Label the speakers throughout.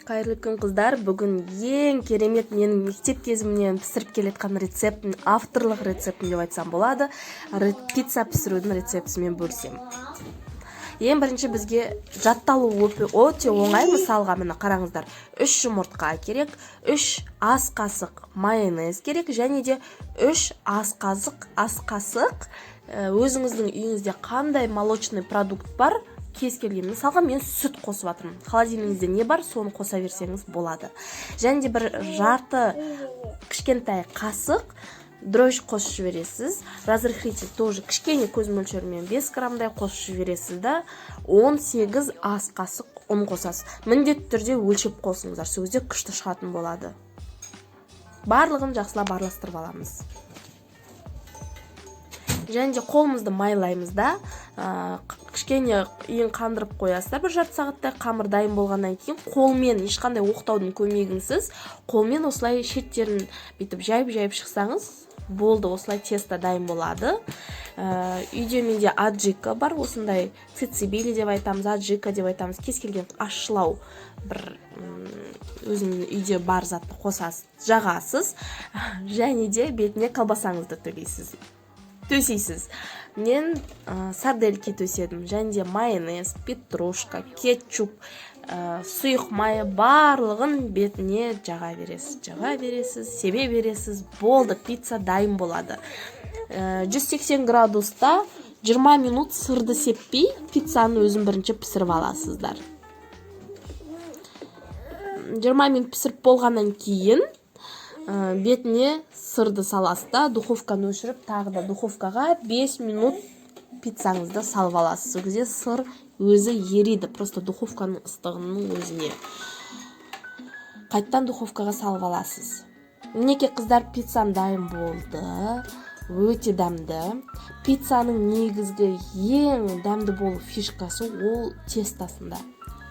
Speaker 1: Қайырлы күн қыздар. Бүгін ең керемет менің мектеп кезімнен пісіріп келетқан рецептін, авторлық рецептін деп айтсам болады. Пицца пісірудің рецептісімен бөлсем. Ең бірінші бізге жатталу өте оңай. Мысалға міне қараңыздар. 3 жұмыртқа керек, 3 ас қасық майонез керек, және де 3 ас қасық өзіңіздің үйіңізде қандай молочный продукт бар, кез келген. Мысалға мен сүт қосып жатырмын. Холодильнигіңізде не бар, соны қоса берсеңіз болады. Және де бір жарты кішкентай қасық дрожь қосып жібересіз. Разрыхлитель тоже кішкене көз мөлшерімен 5 граммдай қосып жібересіз да 18 ас қасық ұн қосасыз. Міндетті түрде өлшеп қосыңыздар, сол кезде күшті шығатын болады. Барлығын жақсылап араластырып аламыз. Және де қолымызды майлаймыз да, кішкене үйін қандырып қоясыздар. Бір жарты сағаттай қамыр дайын болғаннан кейін қолмен, ешқандай оқтаудың көмегінсіз, қолмен осылай шеттерін бүйтіп жайып шықсаңыз, болды, осылай тесто дайын болады. Үйде менде аджика бар, осындай цицибили деп айтамыз, аджика деп айтамыз. Кез келген ашшылау бір өзінің үйде бар затты қосасыз, жағасыз, және де бетіне колбасаңызды төсейсіз. Мен сардельки төседім, және де майонез, петрушка, кетчуп, сұйық майы барлығын бетіне жаға бересіз, себе бересіз, болды, пицца дайын болады. 180 градуста 20 минут сырды сеппей, пиццаны өзін бірінші пісіріп аласыздар. 20 минут пісіріп болғаннан кейін бетіне сырды саласызда, духовканы өшіріп, тағы да духовкаға 5 минут пиццаңызды салып аласыз. Сол кезде сыр өзі ериді, просто духовканың ыстығының өзіне. Қайттан духовкаға салып аласыз. Мінекей қыздар, пиццам дайын болды. Өте дәмді. Пиццаның негізгі ең дәмді болу фишкасы ол тестасында.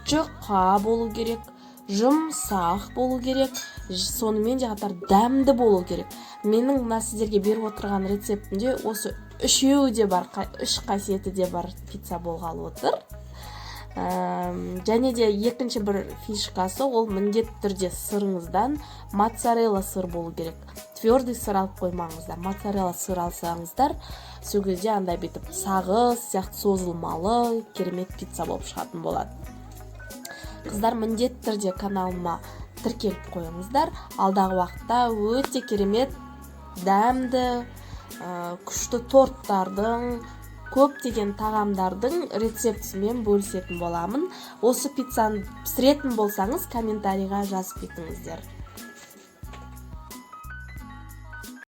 Speaker 1: Жұқа болу керек, жұмсақ болу керек, сонымен де қатар дәмді болу керек. Менің мына сіздерге беріп отырған рецептімде осы үшеуі де бар, 3 қасиеті де бар пицца болғалы отыр. Және де екінші бір фишкасы ол міндетті түрде сырыңыздан моцарелла сыр болу керек. Твердый сыр алып қоймаңыздар. Моцарелла сыр алсаңыздар, сол кезде андай бетіп сағыз, сияқты созылмалы, керемет пицца болып шығатын болады. Қыздар, міндетті түрде каналыма тіркеліп қойыңыздар. Алдағы уақытта өте керемет, дәмді, күшті торттардың, көптеген тағамдардың рецептісімен бөлісетін боламын. Осы пиццаны пісіретін болсаңыз, комментарийға жазып кетіңіздер.